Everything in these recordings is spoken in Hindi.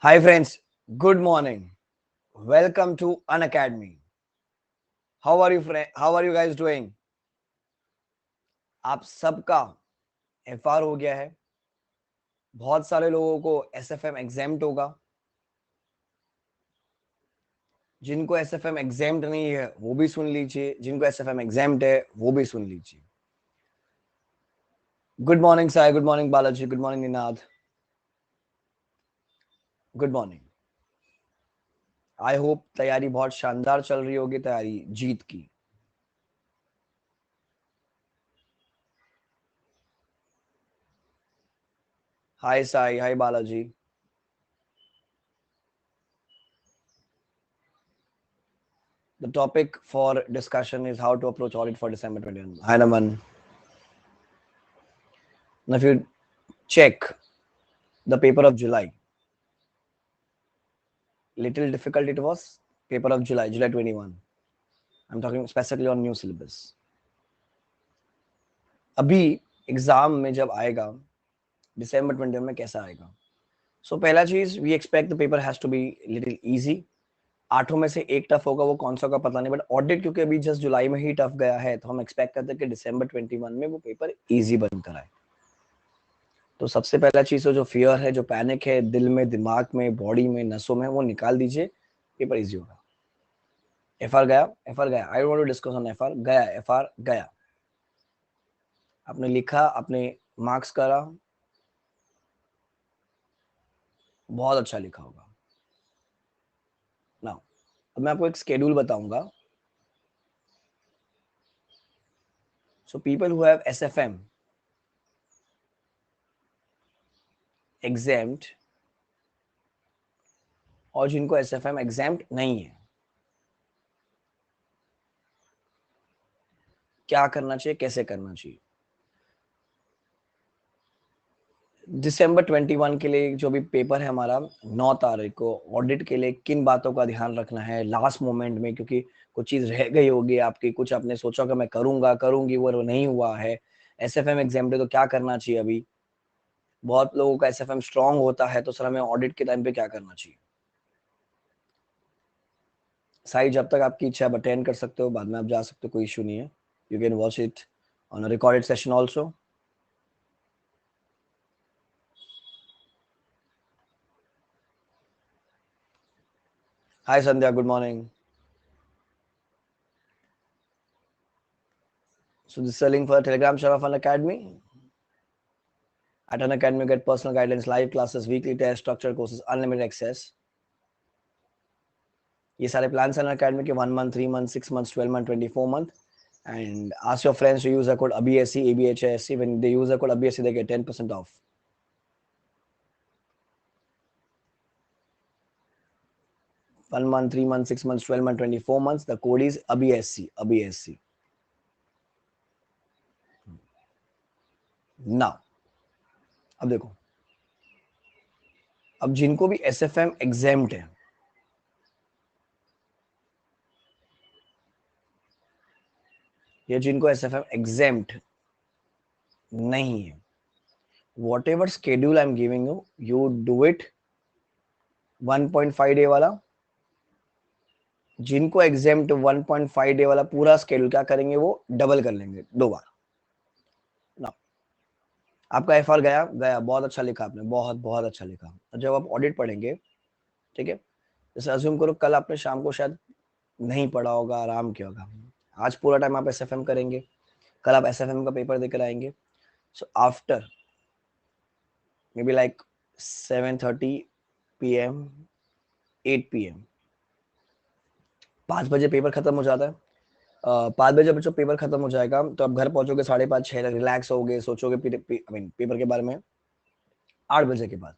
Hi friends, good morning. Welcome to Unacademy. How are you guys doing? आप सबका एफआर हो गया है. बहुत सारे लोगों को एसएफएम एग्जाम्ड होगा. जिनको एसएफएम एग्जाम्ड नहीं है वो भी सुन लीजिए. जिनको एसएफएम एग्जाम्ड है वो भी सुन लीजिए. Good morning Sai, good morning Balaji, good morning Ninad, good morning. I hope तैयारी बहुत शानदार चल रही होगी. तैयारी जीत की. हाय साई, हाय Balaji. The topic for discussion is how to approach audit for December 21. Hi Naman. Now if you check the paper of July, little difficult it was. Paper of July 21. I'm talking specifically on new syllabus. अभी एग्जाम में जब आएगा December 21 में कैसा आएगा? सो पहला चीज we expect the paper has to be little easy. 8 में से एक टफ होगा, वो कौन सा होगा पता नहीं, बट ऑडिट क्योंकि अभी जस्ट जुलाई में ही टफ गया है तो हम एक्सपेक्ट करते हैं कि December 21 में वो पेपर इजी बनकर आए. तो सबसे पहला चीज तो जो फियर है, जो पैनिक है दिल में, दिमाग में, बॉडी में, नसों में, वो निकाल दीजिए. पेपर इजी होगा. एफआर गया, एफआर गया. I want to discuss on FR गया. एफआर गया. आपने लिखा, आपने मार्क्स करा, बहुत अच्छा लिखा होगा. ना अब मैं आपको एक स्केड्यूल बताऊंगा. So people who have SFM examined और जिनको एसएफएम एग्जाम्ड नहीं है, क्या करना चाहिए, कैसे करना चाहिए. दिसंबर 21 के लिए जो भी पेपर है हमारा 9 तारीख को, ऑडिट के लिए किन बातों का ध्यान रखना है लास्ट मोमेंट में, क्योंकि कुछ चीज रह गई होगी आपकी, कुछ आपने सोचा कि मैं करूंगा करूंगी, वो नहीं हुआ है. एसएफएम एग्जाम है तो क्या करना चाहिए. अभी बहुत लोगों का एसएफएम स्ट्रांग होता है तो सर हमें ऑडिट के टाइम पे क्या करना चाहिए. साई जब तक आपकी इच्छा है अटेंड कर सकते हो, बाद में आप जा सकते हो, कोई इशू नहीं है. You can watch it on a recorded session also. Hi Sandhya, good morning. So this is a link for the Telegram channel of Unacademy. At Unacademy, you get personal guidance, live classes, weekly tests, structured courses, unlimited access. ये सारे plans हैं Unacademy के 1 month, 3 month, 6 months, 12 month, 24 month. And ask your friends to use the code ABSC, ABHSC. When they use the code ABSC, they get 10% off. One month, 3 months, 6 months, 12 months, 24 months. The code is ABSC, ABSC. Now, अब देखो, अब जिनको भी एसएफएम एग्जाम्ड है, या जिनको एसएफएम एग्जाम्ड नहीं है, whatever schedule I'm giving you, you do it 1.5 day वाला. जिनको एग्जाम्ड 1.5 डे वाला पूरा स्केड्यूल क्या करेंगे, वो डबल कर लेंगे 2 बार. ना आपका एफआर गया, गया, बहुत अच्छा लिखा आपने, बहुत बहुत अच्छा लिखा. जब आप ऑडिट पढ़ेंगे, ठीक है, जैसे अज्यूम करो कल आपने शाम को शायद नहीं पढ़ा होगा, आराम किया होगा, आज पूरा टाइम आप एसएफएम करेंगे, कल आप एसएफएम का पेपर देकर आएंगे. So after may be like 7:30 PM, 8 PM, 5 बजे पेपर खत्म हो जाता है. 5 बजे जब पेपर खत्म हो जाएगा तो आप घर पहुंचोगे 5:30-6 तक, रिलैक्स होगे, सोचोगे पेपर के बारे में. 8 बजे के बाद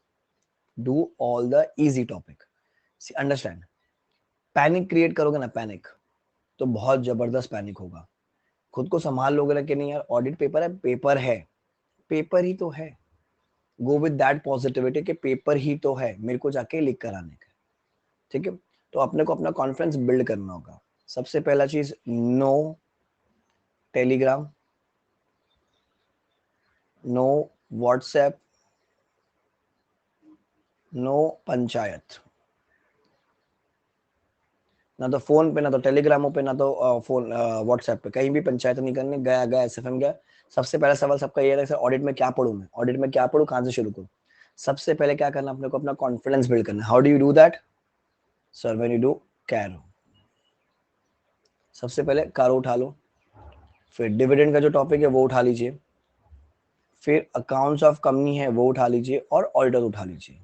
do all the easy topic. Understand, panic create करोगे ना, पैनिक तो बहुत जबरदस्त पैनिक होगा. खुद को संभाल लोगे ना कि नहीं यार ऑडिट पेपर है, पेपर है, पेपर ही तो है. गो विद दैट पॉजिटिविटी कि पेपर ही तो है, मेरे को जाके लिख कर आने का. ठीक है, तो अपने को अपना कॉन्फिडेंस बिल्ड करना होगा. सबसे पहला चीज, no Telegram, no WhatsApp, no panchayat, ना तो फोन पे, ना तो टेलीग्रामों पे, ना तो फोन व्हाट्सएप पे, कहीं भी पंचायत नहीं करनी। गया गया एसएफएम गया। सबसे पहला सवाल सबका ये है, ऑडिट में क्या पढ़ूं मैं, ऑडिट में क्या पढ़ूं, कहां से शुरू करूं। सबसे पहले क्या करना अपने को, अपना कॉन्फिडेंस बिल्ड करना। How do you do that sir? When you do कैरो। सबसे पहले कारो उठा लो, फिर डिविडेंड का जो टॉपिक है वो उठा लीजिए, फिर अकाउंट्स ऑफ कंपनी है वो उठा लीजिए, और ऑडिटर उठा लीजिए।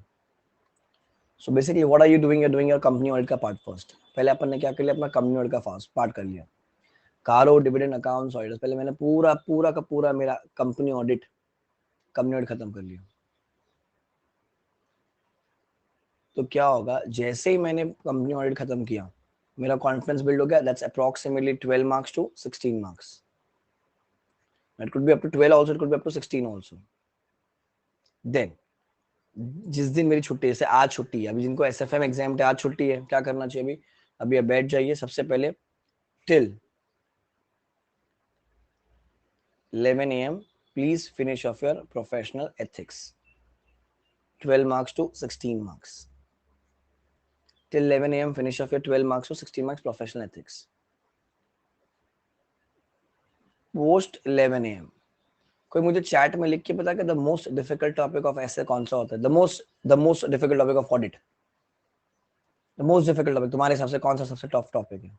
So basically what are you doing, you doing your company audit का पार्ट फर्स्ट। पहले अपन ने क्या कर लिया, अपना कंपनी ऑडिट का फर्स्ट पार्ट कर लिया। कारो, डिविडेंड, अकाउंट्स, ऑडिटर्स, पहले मैंने पूरा पूरा का पूरा मेरा कंपनी ऑडिट खत्म कर लिया। तो क्या होगा, जैसे ही मैंने कंपनी ऑडिट खत्म किया, मेरा कॉन्फिडेंस बिल्ड हो गया। That's approximately 12 marks to 16 marks. It could be up to 12 also, it could be up to 16 also. Then जिस दिन मेरी छुट्टी है, जैसे आज छुट्टी है, अभी जिनको एसएफएम एग्जाम थे आज छुट्टी है, क्या करना चाहिए अभी? अभी आप बैठ जाइए सबसे पहले till 11 AM please finish off your professional ethics, 12 marks to 16 marks. Till 11 AM finish off your 12 marks to 16 marks professional ethics. Post 11 AM कोई मुझे चैट में लिख के बता कि the most difficult topic of ऐसे कौन सा होता है, the most difficult topic of audit, the most difficult topic तुम्हारे हिसाब से कौन सा सबसे टफ टॉपिक है?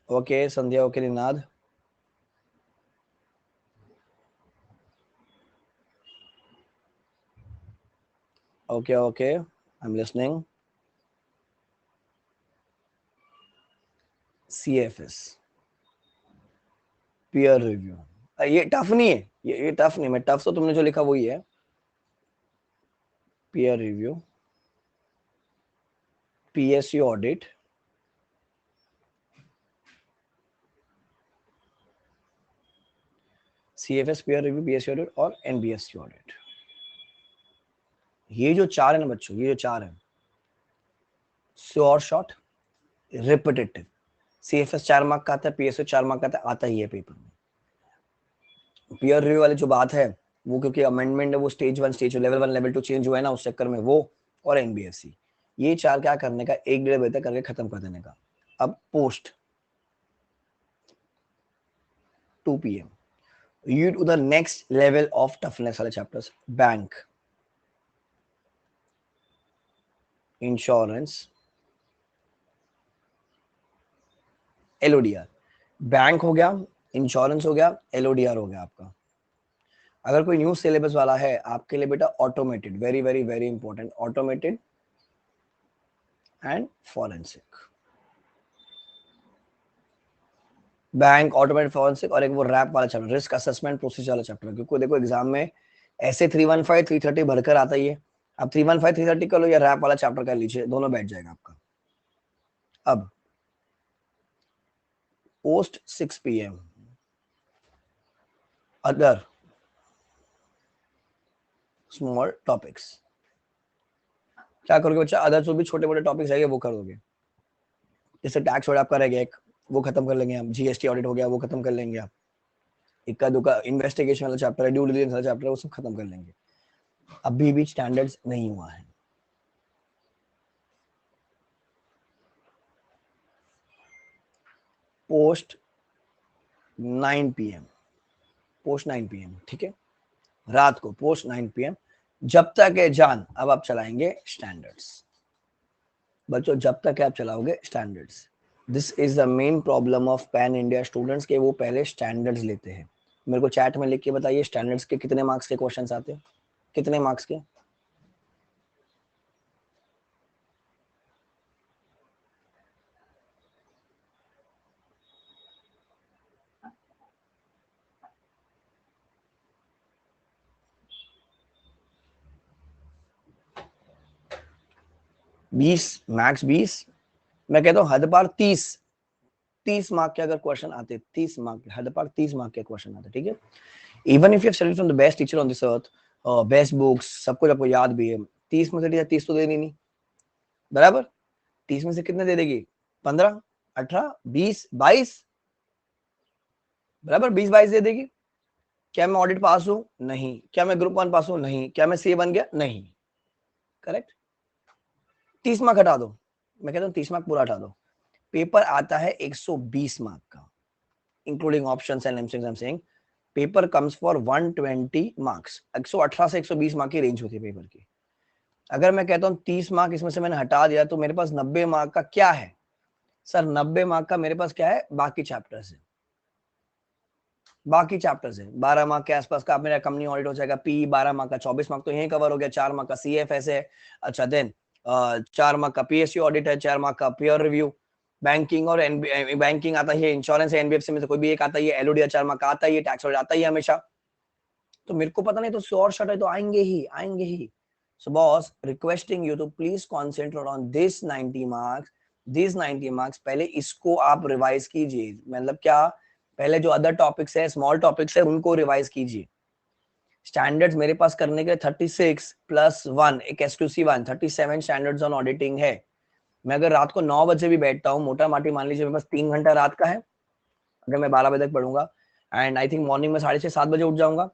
Okay Sandhya, okay Ninad, okay okay I am listening. CFS peer review, ये टफ नहीं है, ये टफ नहीं, मैं टफ तो तुमने जो लिखा वही है। Peer review, PSU audit, CFS peer review, PSU audit और NBSC ऑडिट। ये जो चार है ना बच्चों, ये जो चार है, sure shot, repetitive. CFS 4 mark का आता है, PSU 4 मार्क का आता ही है पेपर में। पीयर रिव्यू वाली जो बात है वो क्योंकि अमेंडमेंट है, वो stage 1 stage level 1 level 2 change हुआ है ना, उस चक्कर में वो, और NBFC, ये चार क्या करने का, 1-1.5 बजे तक करके खत्म कर देने का। अब post 2 PM you do the next level of toughness वाले chapters, bank, insurance, LODR। Bank हो गया, इंश्योरेंस हो गया, LODR हो गया आपका। अगर कोई न्यू सिलेबस वाला है आपके लिए बेटा, automated, very very very important, automated and forensic. Bank, automated, forensic, और एक वो रैप वाला चैप्टर, रिस्क असेसमेंट प्रोसीजर वाला चैप्टर। क्योंकि देखो एग्जाम में ऐसे 315 330 भरकर आता ही है। अब 315 330 कर लो या रैप वाला चैप्टर कर लीजिए, दोनों बैठ जाएगा आपका। अब post 6 PM other small topics, क्या करोगे बच्चा? अदर जो भी छोटे मोटे टॉपिक्स रहेंगे वो कर दोगे। जैसे टैक्स ऑडिट आपका रह गया एक, वो खत्म कर लेंगे हम। GST ऑडिट हो गया, वो खत्म कर लेंगे आप। इक्का दुक्का इन्वेस्टिगेशन वाला चैप्टर है, ड्यू डिलिजेंस वाला चैप्टर है, वो सब खत्म कर लेंगे। अभी भी स्टैंडर्ड्स नहीं हुआ है। पोस्ट 9 PM, पोस्ट 9 PM, ठीक है, रात को पोस्ट 9 PM, जब तक है जान। अब आप चलाएंगे स्टैंडर्ड्स बच्चों, जब तक है आप चलाओगे standards. This is the main problem of pan India students के, वो पहले स्टैंडर्ड्स लेते हैं। मेरे को चैट में लिख के बताइए स्टैंडर्ड्स के कितने मार्क्स के क्वेश्चंस आते हैं, कितने मार्क्स के? बीस, मैक्स 20। मैं कहता हूँ हद पार 30, 30 मार्क के अगर क्वेश्चन आते, 30 मार्क, हद पार 30 मार्क के क्वेश्चन आते, ठीक है। Even if you have studied from the best teacher on this earth, best books, सब कुछ आपको याद भी है, 30 में से 30 तो देनी नहीं, बराबर। 30 में से कितने दे देगी? 15, 18, 20, 22, बराबर 20-22 दे देगी। क्या मैं ऑडिट पास हूं? नहीं। क्या मैं ग्रुप 1 पास हूं? नहीं। क्या मैं सीए बन गया? नहीं। करेक्ट। 30 मार्क हटा दो, मैं कहता हूं 30 मार्क पूरा हटा दो। पेपर आता है 120 मार्क का, including options and MCQs. I am saying paper comes for 120 marks. 118 से 120 मार्क की रेंज होती है पेपर की। अगर मैं कहता हूं 30 मार्क इसमें से मैंने हटा दिया तो मेरे पास 90 मार्क का क्या है सर? 90 मार्क का मेरे पास क्या है? बाकी चैप्टर्स है। बाकी चैप्टर्स है 12 मार्क के आसपास का। मेरा कंपनी ऑडिट हो जाएगा। पी 12 मार्क का, 24 मार्क तो यही कवर हो गया। 4 मार्क का सीएफएस है। अच्छा देन 4 मार्क का पीएसयू ऑडिट है। 4 मार्क का पीयर रिव्यू। बैंकिंग और बैंकिंग आता है, इंश्योरेंस है, एनबीएफसी में से कोई भी एक आता है, एलओडी 4 मार्क का आता है, टैक्स ऑडिट आता ही हमेशा। तो मेरे को पता नहीं तो श्योर शॉट है तो आएंगे ही आएंगे ही। So boss requesting you to please concentrate on this 90 marks. This 90 marks पहले इसको आप रिवाइज कीजिए। मतलब क्या? पहले जो अदर टॉपिक्स है, स्मॉल टॉपिक्स है, उनको रिवाइज कीजिए। स्टैंडर्ड्स मेरे पास करने के 36 + 1 एक एक्सक्लूसिव 1 37 स्टैंडर्ड्स ऑन ऑडिटिंग है। मैं अगर रात को 9 बजे भी बैठता हूँ, मोटा माटी मान लीजिए मेरे पास 3 घंटा रात का है, अगर मैं 12 बजे तक पढ़ूंगा एंड आई थिंक मॉर्निंग में 6:30-7 बजे उठ जाऊंगा,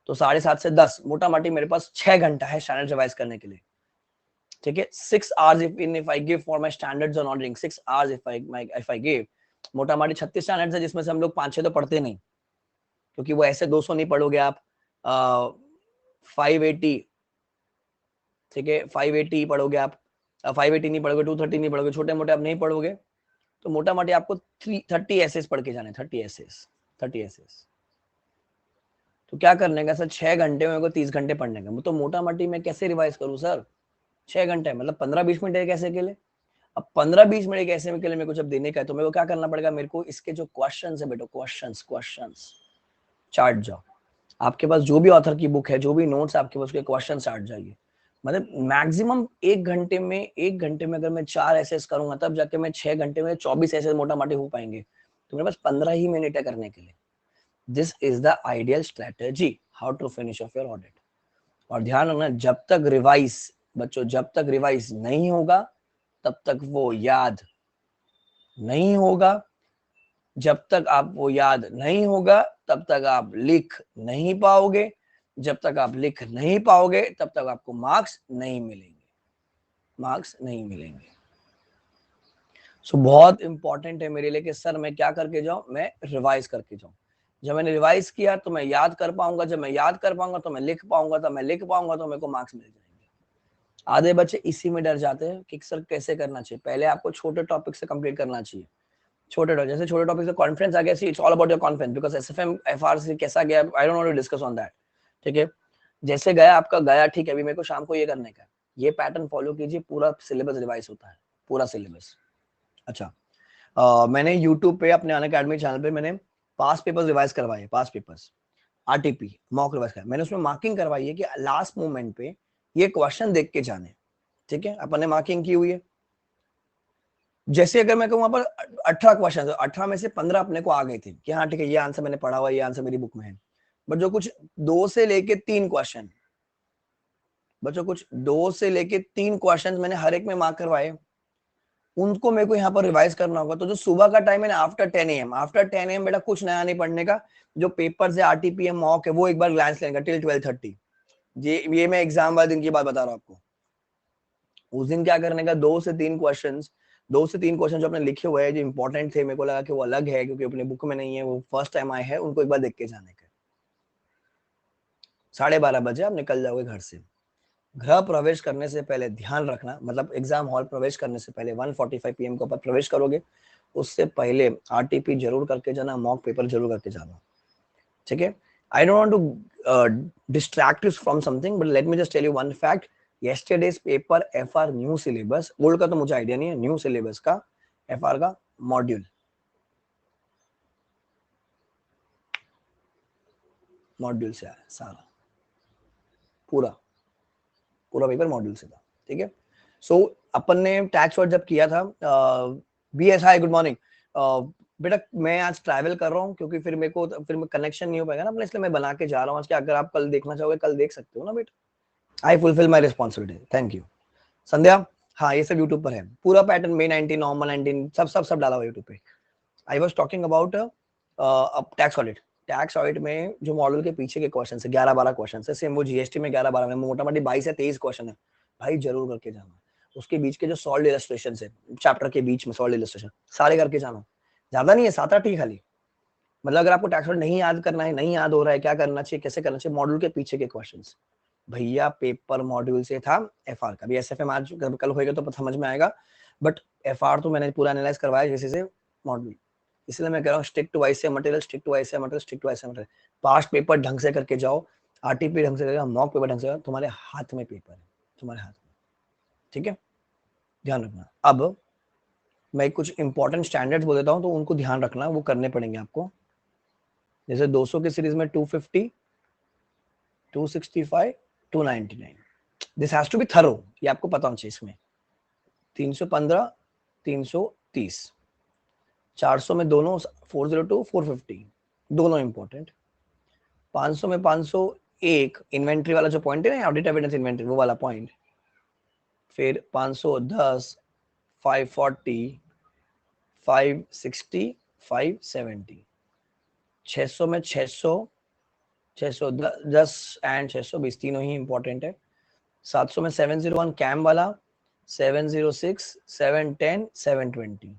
तो 7:30 से 10 मोटा माटी मेरे पास 6 घंटा है स्टैंडर्ड रिवाइज करने के लिए। ठीक है, 6 hours if I give for my standards on auditing, 6 hours if I give, मोटा माटी 36 स्टैंडर्ड्स है जिसमें से हम लोग 5-6 तो पढ़ते नहीं, क्योंकि वो ऐसे 200 नहीं पढ़ोगे आप। 580, ठीक है, 580 पढ़ोगे आप, 580 नहीं पढ़ोगे, 230 नहीं पढ़ोगे, छोटे मोटे आप नहीं पढ़ोगे, तो मोटा मोटी आपको 30 एसेस पढ़ के जाने, 30 एसेस। तो क्या करने का सर? 6 घंटे में को 30 घंटे पढ़ने का, तो मोटा मोटी मैं कैसे रिवाइज करूं सर? 6 घंटे मतलब 15-20 मिनट एक ऐसे के लिए। अब 15-20 मिनट एक ऐसे के लिए मेरे को जब देने का है तो मेरे को क्या करना पड़ेगा? मेरे को इसके जो क्वेश्चंस है बेटा, क्वेश्चंस चार्ट जाओ। आपके पास जो भी ऑथर की बुक है, जो भी नोट्स आपके पास, उसके क्वेश्चन चार्ट जाइए। मतलब मैक्सिमम 1 घंटे में अगर मैं 4 एसेस करूंगा तब जाके मैं 6 घंटे में 24 एसेस मोटा मोटी हो पाएंगे। तो मेरे पास 15 ही मिनट है करने के लिए। This is the ideal strategy how to finish off your audit. और ध्यान रखना, जब तक रिवाइज बच्चों, जब तक रिवाइज नहीं होगा तब तक वो याद नहीं होगा। जब तक आप वो याद नहीं होगा तब तक आप लिख नहीं पाओगे। जब तक आप लिख नहीं पाओगे तब तक आपको मार्क्स नहीं मिलेंगे। सो बहुत इंपॉर्टेंट है मेरे लिए कि सर मैं क्या करके जाऊं? मैं रिवाइज करके जाऊं। जब मैंने रिवाइज किया तो मैं याद कर पाऊंगा, जब मैं याद कर पाऊंगा तो मैं लिख पाऊंगा, तब मैं लिख पाऊंगा तो मेरे को मार्क्स मिल जाएंगे। आधे बच्चे इसी में डर जाते हैं कि सर कैसे करना चाहिए। पहले आपको छोटे टॉपिक से कंप्लीट करना चाहिए। जैसे छोटे टॉपिक से कॉन्फ्रेंस आ गया, see it's all about your conference, because SFM FRC कैसा गया, I don't want to discuss on that. ठीक है, जैसे गया आपका गया, ठीक है, अभी मेरे को शाम को ये करने का है, ये पैटर्न फॉलो कीजिए, पूरा सिलेबस रिवाइज होता है, पूरा सिलेबस। अच्छा, मैंने यूट्यूब पे अपने अनअकैडमी चैनल पे मैंने पास पेपर्स रिवाइज करवाए, पास पेपर्स आरटीपी मॉक रिवाइज करवाए। मैंने उसमें मार्किंग करवाई है कि लास्ट मोमेंट पे ये क्वेश्चन देख के जाने। ठीक है, अपन ने मार्किंग की हुई है। जैसे अगर मैं कहूँ वहां पर 18 क्वेश्चन, तो 18 में से 15 अपने को आ गए थे कि हाँ ठीक है, ये आंसर मैंने पढ़ा हुआ, ये आंसर मेरी बुक में है। बट जो कुछ 2 से लेके 3 क्वेश्चन, बच्चों कुछ 2 से लेके 3 क्वेश्चन मैंने हर एक में मार्क करवाए, उनको मेरे को यहाँ पर रिवाइज करना होगा। तो जो सुबह का टाइम है ना, आफ्टर 10 AM, बेटा कुछ नया नहीं पढ़ने का। जो पेपर्स है, आरटीपीएम मॉक है, वो एक बार ग्लांस लेने का टिल 12:30। ये मैं एग्जाम वाले दिन की बात बता रहा हूँ आपको। उस दिन क्या करने का, 2 से 3 क्वेश्चन जो अपने लिखे हुए हैं, जो इंपॉर्टेंट थे, मेरे को लगा कि वो अलग है क्योंकि अपने बुक में नहीं है, वो फर्स्ट टाइम आए हैं, उनको एक बार देख के जाने का। 12:30 बजे आप निकल जाओगे घर से। गृह प्रवेश करने से पहले ध्यान रखना, मतलब एग्जाम हॉल प्रवेश करने से पहले 1:45 PM को ऊपर प्रवेश करोगे, उससे पहले आरटीपी जरूर करके जाना, मॉक पेपर जरूर करके जाना। ठीक है, I don't want to distract you from something, but let me just tell you one fact. Yesterday's paper FR new syllabus, old का तो मुझे आइडिया नहीं है, न्यू सिलेबस का एफआर का मॉड्यूल से आया सारा, पूरा पेपर मॉड्यूल से था। ठीक है, सो अपन ने टैक्स वर्ड जब किया था, बीएस हाई गुड मॉर्निंग बेटा, मैं आज ट्रैवल कर रहा हूँ क्योंकि फिर मेरे को फिर कनेक्शन नहीं हो पाएगा ना अपने, इसलिए मैं बना के जा रहा हूँ आज के। अगर आप कल देखना चाहोगे कल देख सकते हो ना बेटा। I fulfil my responsibility, thank you. Sandhya, हाँ ये सब यूट्यूब पर है, पूरा पैटर्न मे 19 नॉर्मल 19 सब डाला हुआ यूट्यूब पे। I was talking about tax audit. Tax audit में जो मॉडल के पीछे के क्वेश्चन है 11-12 क्वेश्चन है, सेम वो जीएसटी में 11-12 में मोटा मोटी 22 या 23 क्वेश्चन है, भाई जरूर करके जाना। उसके बीच के जो सॉल्ड इलस्ट्रेशन है चैप्टर के बीच में, सॉल्ड इलस्ट्रेशन सारे करके जाना, ज्यादा नहीं है 7-8 ही खाली। मतलब अगर आपको टैक्स ऑडिट नहीं याद करना है, नहीं याद हो रहा है क्या करना चाहिए कैसे करना चाहिए, मॉड्यूल के पीछे के क्वेश्चन भैया पेपर मॉड्यूल से था। एफआर का भी एसएफएम आज कल होएगा तो समझ में आएगा, बट एफआर तो मैंने पूरा एनालाइज करवाया जैसे से मॉड्यूल, इसलिए मैं कह रहा हूँ stick to vice material, stick to vice material, stick to vice material. Past paper ढंग से करके जाओ, आरटीपी ढंग से करेगा, मॉक पेपर ढंग से, तुम्हारे हाथ में पेपर है, तुम्हारे हाथ में, ठीक है, ध्यान रखना। अब मैं कुछ इंपॉर्टेंट स्टैंडर्ड्स बोल देता हूँ तो उनको ध्यान रखना, वो करने पड़ेंगे आपको। जैसे 200 की सीरीज में 250, 265, 299, this has to be thorough, ये आपको पता होना चाहिए। इसमें 315, 330, 400 में दोनों 402, 450 दोनों इंपॉर्टेंट, 500 में 501 इन्वेंट्री वाला जो पॉइंट है ना, ऑडिट एविडेंस इन्वेंट्री वो वाला पॉइंट, फिर 510, 540, 560, 570, 600 में 600, 610 एंड 620 तीनों ही इंपॉर्टेंट है। 700 में 701 कैम वाला, 706, 710, 720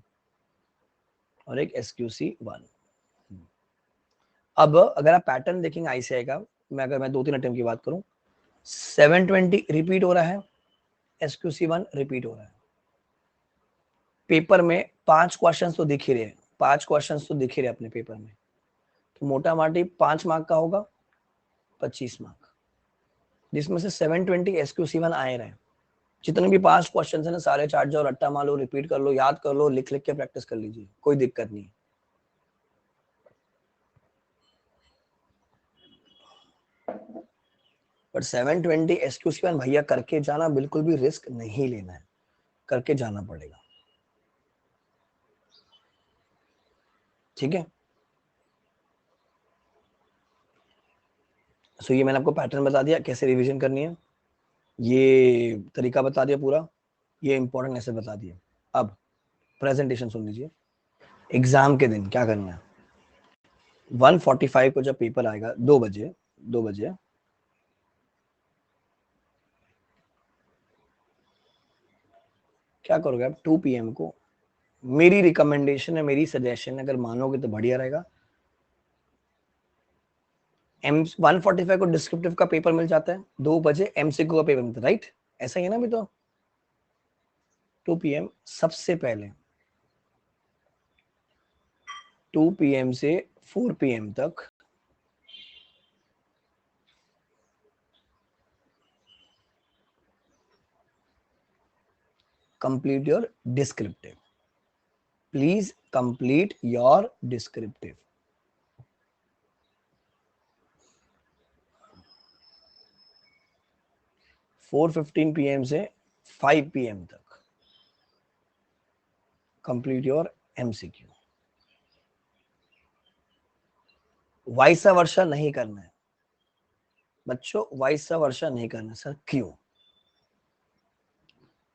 और एक SQC 1। अब अगर आप पैटर्न देखेंगे आईसीआई का, अगर मैं 2-3 अटेम्प्ट की बात करूं, 720 रिपीट हो रहा है, SQC 1 रिपीट हो रहा है। पेपर में 5 क्वेश्चंस तो दिख ही रहे, 5 क्वेश्चंस तो दिख ही रहे अपने पेपर में, तो मोटा माटी 5 मार्क का होगा 25 मार्क, जिसमें से 720 SQC 1 आए रहे। जितने भी 5 क्वेश्चन है ना सारे चार्ट जाओ, रट्टा मारो, रिपीट कर लो, याद कर लो, लिख लिख के प्रैक्टिस कर लीजिए, कोई दिक्कत नहीं। बट 720 SQC 1 भैया करके जाना, बिल्कुल भी रिस्क नहीं लेना है, करके जाना पड़ेगा, ठीक है। सो ये मैंने आपको पैटर्न बता दिया, कैसे रिवीजन करनी है, ये तरीका बता दिया पूरा, ये इंपॉर्टेंट ऐसे बता दिया। अब प्रेजेंटेशन सुन लीजिए। एग्जाम के दिन क्या करना है, 1:45 को जब पेपर आएगा, 2 बजे क्या करोगे आप, 2 PM को, मेरी रिकमेंडेशन है, मेरी सजेशन है, अगर मानोगे तो बढ़िया रहेगा। 1:45 को डिस्क्रिप्टिव का पेपर मिल जाता है, 2 बजे MCQ का पेपर मिलता है, राइट, ऐसा ही है ना अभी तो। 2 PM सबसे पहले 2 PM से 4 PM तक complete your descriptive, please complete your descriptive। 4:15 PM से 5 PM तक complete your MCQ। वाइसा वर्षा नहीं करना है बच्चों, वाइसा वर्षा नहीं करना। सर क्यों,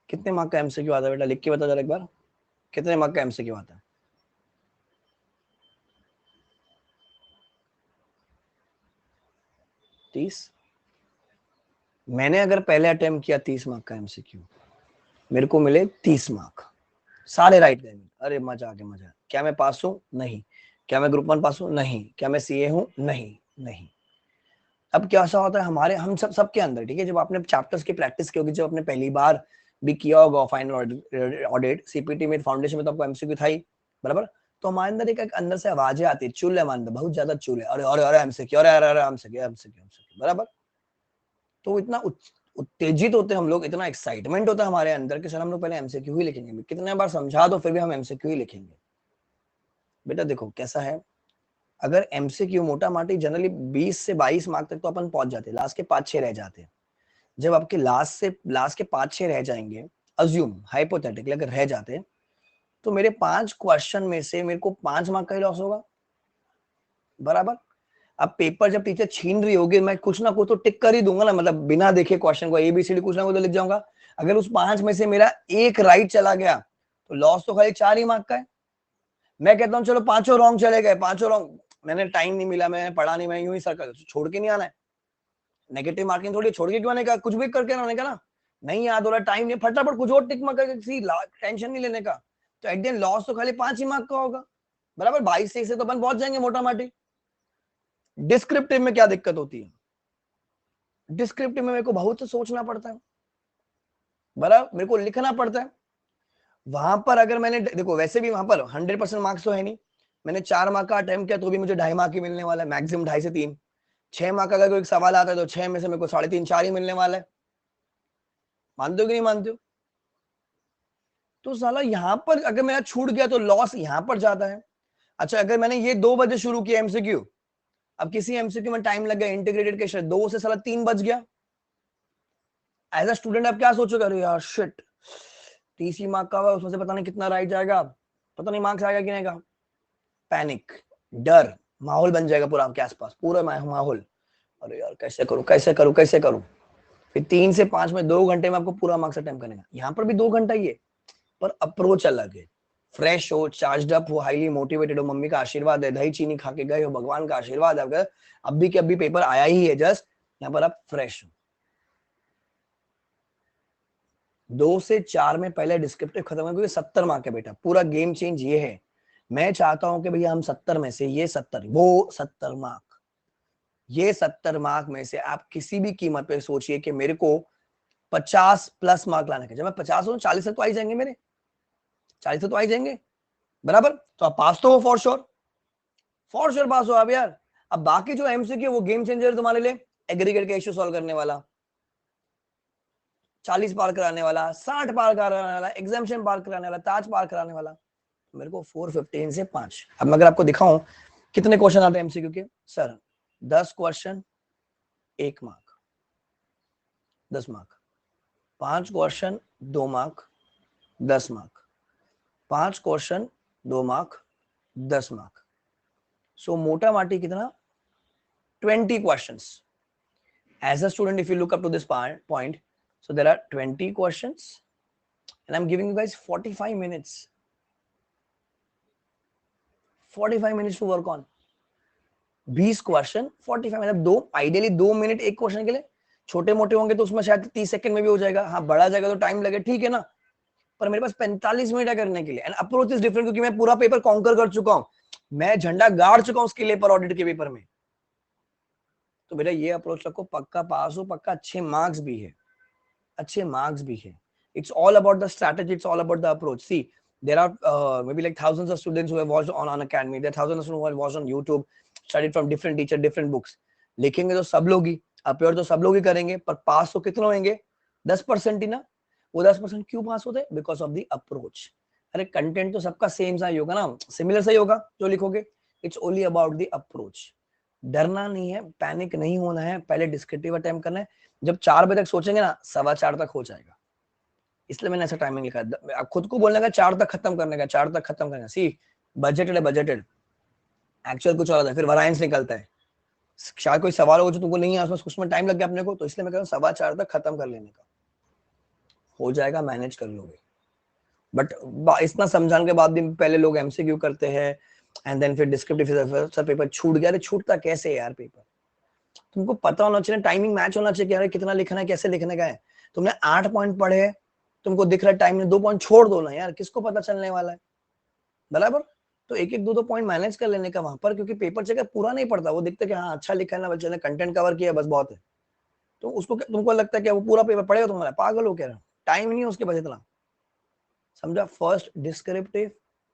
कितने मार्क का MCQ आता है बेटा, लिख के बता जरा एक बार, कितने मार्क का MCQ आता है? 30। मैंने अगर पहले अटेम्प्ट किया 30 मार्क का MCQ, मेरे को मिले 30 मार्क, सारे राइट गए। अरे मजा आ गया, मजा। क्या मैं पास हूं? नहीं। क्या मैं ग्रुप 1 पास हूं? नहीं। क्या मैं CA हूं? नहीं। नहीं। अब क्या ऐसा होता है हमारे, हम सबके अंदर, ठीक है, जब आपने चैप्टर्स की प्रैक्टिस की होगी, जब आपने पहली बार भी किया होगा फाइनल ऑडिट CPT में, फाउंडेशन में तो आपको MCQ था ही, बराबर। तो हमारे अंदर एक अंदर से आवाजें आती है, चुल है हमारे अंदर, बहुत ज्यादा चुल है, अरे अरे अरे MCQ, अरे अरे अरे MCQ, बराबर। तो इतना उत्तेजित होते हैं हम लोग, इतना एक्साइटमेंट होता है हमारे अंदर कि सर हम लोग पहले MCQ ही लिखेंगे, कितने बार समझा दो फिर भी हम MCQ ही लिखेंगे। बेटा देखो कैसा है, अगर MCQ मोटा माटी जनरली 20 से 22 मार्क तक तो अपन पहुंच जाते हैं, लास्ट के 5-6 रह जाते हैं। जब आपके लास्ट के 5-6 रह जाएंगे, अज्यूम हाइपोथेटिकली अगर रह जाते हैं, तो मेरे 5 क्वेश्चन में से मेरे को 5 मार्क का ही लॉस होगा, बराबर। अब पेपर जब टीचर छीन रही होगी, मैं कुछ ना कुछ तो टिक कर ही दूंगा ना, मतलब बिना देखे क्वेश्चन को ABCD कुछ ना कुछ तो लिख जाऊंगा। अगर उस 5 में से मेरा एक राइट चला गया तो लॉस तो खाली 4 ही मार्क का है। मैं कहता हूँ चलो 5 रॉन्ग चले गए, 5 रॉन्ग, मैंने टाइम नहीं मिला, मैंने पढ़ा नहीं, मैं यूं ही सर्कल छोड़ के नहीं आना है। नेगेटिव मार्किंग थोड़ी छोड़ के क्यों आने का, कुछ भी करके आने का ना, नहीं याद हो रहा, टाइम नहीं, फटाफट कुछ और टिक मार करके, टेंशन नहीं लेने का। तो एट द एंड लॉस तो खाली 5 ही मार्क का होगा, बराबर। 22 से तो अपन पहुंच जाएंगे मोटा माटी। डिस्क्रिप्टिव में क्या दिक्कत होती है, डिस्क्रिप्टिव में मेरे को बहुत सोचना पड़ता है, बराबर, मेरे को लिखना पड़ता है। वहां पर अगर मैंने देखो, वैसे भी वहां पर 100% मार्क्स तो है नहीं, मैंने 4 मार्क का अटेम्प्ट किया तो भी मुझे 2.5 मार्क ही मिलने वाला है, मैक्सिमम 2.5 से 3। 6 मार्क का अगर कोई सवाल आता है तो 6 में से मेरे को 3.5 4 ही मिलने वाला है। मानते हो कि नहीं मानते हो? तो साला यहाँ पर अगर मेरा छूट गया तो लॉस यहाँ पर ज्यादा है। अच्छा, अगर मैंने ये 2 बजे शुरू किया एमसीक्यू, अब किसी एमसीक्यू में टाइम लग गया, इंटीग्रेटेड के 2 से साला 3 बज गया, एज अ स्टूडेंट आप क्या सोचोगे, अरे यार शिट, 30 ही मार्क का हुआ, उसमें से पता नहीं कितना राइट जाएगा, पता नहीं मार्क्स आएगा कि नहीं का, पैनिक, डर, माहौल बन जाएगा पूरा आपके आसपास, पूरा माहौल, अरे यार कैसे करूं कैसे करूं कैसे करूं। फिर 3 से 5 में 2 घंटे में आपको पूरा मार्क्स अटेम्प्ट करने का, यहाँ पर भी 2 घंटा ही है, पर अप्रोच अलग है। फ्रेश हो, चार्ज अप हो, हाईली मोटिवेटेड हो, मम्मी का आशीर्वाद है, दही चीनी खा के गए हो, भगवान का आशीर्वाद है, अगर अभी के अभी पेपर आया ही है जस्ट, यहाँ पर आप फ्रेश हो। 2 से 4 में पहले डिस्क्रिप्टिव खत्म है, क्योंकि 70 मार्क है बेटा, पूरा गेम चेंज ये है। मैं चाहता हूं कि भैया हम 70 में से ये 70 वो 70 मार्क, ये 70 मार्क में से आप किसी भी कीमत पे सोचिए कि मेरे को 50 प्लस मार्क लाने के, जब मैं 50 हूं 40 तक तो आ ही जाएंगे मेरे, 40 तक तो आ ही जाएंगे, बराबर। तो आप पास तो हो, फॉर श्योर पास हो आप यार। अब बाकी जो एमसीक्यू वो गेम चेंजर तुम्हारे लिए, एग्रीगेट का इश्यू सॉल्व करने वाला, 40 पार कराने वाला, 60 पार कराने वाला, एग्जाम्शन पार कराने वाला, ताज पार कराने वाला, मेरे को 415 से 5। अब मैं अगर आपको दिखाऊं कितने क्वेश्चन आते हैं एमसीक्यू के, sir 10 question 1 mark, 10 mark, 5 question 2 mark, 10 mark, 5 question 2 mark, 10 mark, so मोटा माटी कितना, 20 questions. As a student, if you look up to this point, so there are 20 questions and I'm giving you guys 45 minutes. 45 minutes to work on 20 question, 45, मतलब दो, आइडियली 2 मिनट एक क्वेश्चन के लिए। छोटे मोटे होंगे तो उसमें शायद 30 सेकंड में भी हो जाएगा, हाँ बड़ा जाएगा तो टाइम लगे, ठीक है ना, पर मेरे पास 45 मिनट है करने के लिए। एंड अप्रोच इज डिफरेंट, क्योंकि मैं पूरा पेपर कॉन्कर कर चुका हूं, मैं झंडा गाड़ चुका हूं उसके लिए पर ऑडिट के पेपर में। तो बेटा ये अप्रोच रखो, पक्का पास हो, पक्का अच्छे मार्क्स भी है, अच्छे मार्क्स भी है। It's all about the strategy. It's all about the approach. See, there are maybe like thousands of students who have watched on Unacademy. There are thousands of students who have watched on YouTube, studied from different teachers, different books. लिखेंगे तो सब लोग ही, अपेयर तो सब लोग ही करेंगे, पर पास तो कितने होंगे, 10% ही ना। वो 10% क्यों पास होते, बिकॉज ऑफ द अप्रोच। अरे कंटेंट तो सबका सेम सा ही होगा ना, सिमिलर सा ही होगा जो लिखोगे। It's only about the approach. डरना नहीं है, पैनिक नहीं होना है, पहले डिस्क्रिप्टिव अटेम्प्ट करना है। जब 4 बजे तक सोचेंगे ना, 4:15 तक हो जाएगा, इसलिए मैंने ऐसा टाइमिंग लिखा है। आप खुद को बोलने का 4 तक खत्म करने का, 4 तक खत्म करना। सी बजटेड है, बजटेड, एक्चुअल कुछ और होता है, फिर वरायंस निकलता है। शायद कोई सवाल हो जो तुमको नहीं है, उसमें टाइम लग गया अपने को, तो इसलिए मैं कह रहा हूँ 4:15 तक खत्म कर लेने का, हो जाएगा, मैनेज कर लोगे। बट इतना समझाने के बाद भी पहले लोग एमसीक्यू करते हैं एंड देन फिर डिस्क्रिप्टिव, सर पेपर छूट गया। अरे छूटता कैसे यार पेपर, तुमको पता होना चाहिए, टाइमिंग मैच होना चाहिए कि यार कितना लिखना है, कैसे लिखने का है। तुमने 8 पॉइंट पढ़े, तुमको दिख रहा है टाइम में 2 पॉइंट छोड़ दो ना यार, किसको पता चलने वाला है, बराबर। तो एक एक 2 पॉइंट मैनेज कर लेने का वहां पर, क्योंकि पेपर चेकर पूरा नहीं पड़ता, वो दिखता है कि हाँ अच्छा लिखा है ना बच्चे ने, कंटेंट कवर किया बस बहुत है। तो उसको तुमको लगता है कि वो पूरा पेपर पढ़ेगा, तुम्हारा पागल हो क्या, टाइम नहीं है उसके पास इतना, समझा। First descriptive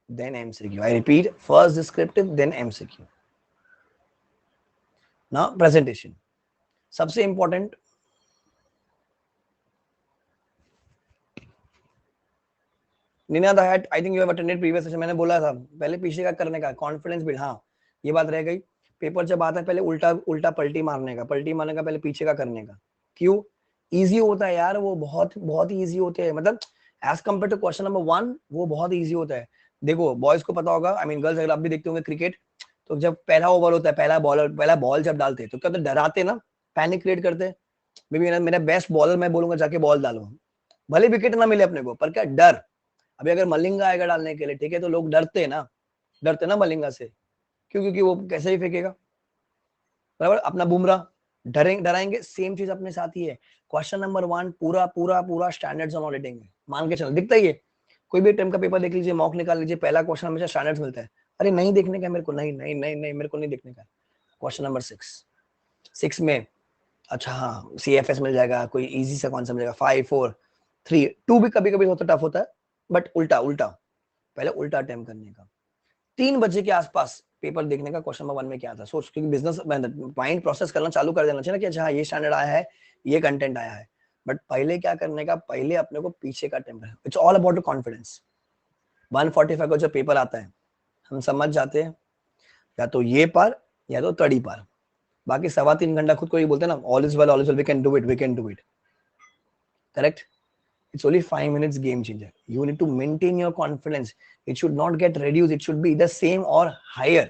then MCQ, I repeat, first descriptive then MCQ. Now presentation सबसे important. Ninad, I think you have attended previous session, मैंने बोला था पहले पीछे का करने का, कॉन्फिडेंस बिल्ड, हाँ ये बात रह गई। पेपर जब आता है पहले उल्टा उल्टा पलटी मारने का, पहले पीछे का करने का। क्यों? इजी होता है यार, वो बहुत बहुत इजी होते हैं, मतलब as compare to question number 1 वो बहुत इजी होता है। देखो बॉयज को पता होगा, आई मीन गर्ल्स अगर आप भी देखते होंगे क्रिकेट, तो जब पहला ओवर होता है, पहला बॉल जब डालते हैं तो क्या डराते ना, पैनिक क्रिएट करते हैं। मेरा बेस्ट बॉलर मैं बोलूंगा जाके बॉल डालो, भले विकेट ना मिले अपने को, पर क्या डर। अभी अगर मलिंगा आएगा डालने के लिए, ठीक है, तो लोग डरते ना मलिंगा से, क्यों? क्योंकि वो कैसे ही फेंकेगा, बराबर। अपना बुमराह डराएंगे, सेम चीज अपने साथ ही है। क्वेश्चन नंबर 1 पूरा पूरा पूरा स्टैंडर्ड्स ऑन ऑडिटिंग है, मान के चलो, दिखता ही है। कोई भी टाइम का पेपर देख लीजिए, मॉक निकाल लीजिए, पहला क्वेश्चन हमेशा स्टैंडर्ड्स मिलता है। अरे नहीं देखने का मेरे को, नहीं नहीं नहीं नहीं, मेरे को नहीं देखने का। क्वेश्चन नंबर 6 में, अच्छा हाँ CFS मिल जाएगा, कोई इजी सा कौन सा मिलेगा, 5 4 3 2 भी कभी कभी होता टफ होता है, बट उल्टा उल्टा, पहले उल्टा अटेम्प्ट करने का। 3 बजे के आसपास पेपर देखने का, क्वेश्चन नंबर 1 में क्या था सोच, क्योंकि बिजनेस माइंड प्रोसेस करना चालू कर देना चाहिए ना, कि अच्छा ये स्टैंडर्ड आया है, ये कंटेंट आया है। बट पहले क्या करने का, पहले अपने को पीछे का अटेम्प्ट करना। It's all about confidence. 145 का जो पेपर आता है, हम समझ जाते हैं या तो ये पार या तो तड़ी पार, बाकी 3.25 घंटा खुद को ये बोलते हैं ना, all is well, we can do it, we can do it, correct. It's only 5 minutes game changer. You need to maintain your confidence. It should not get reduced. It should be the same or higher.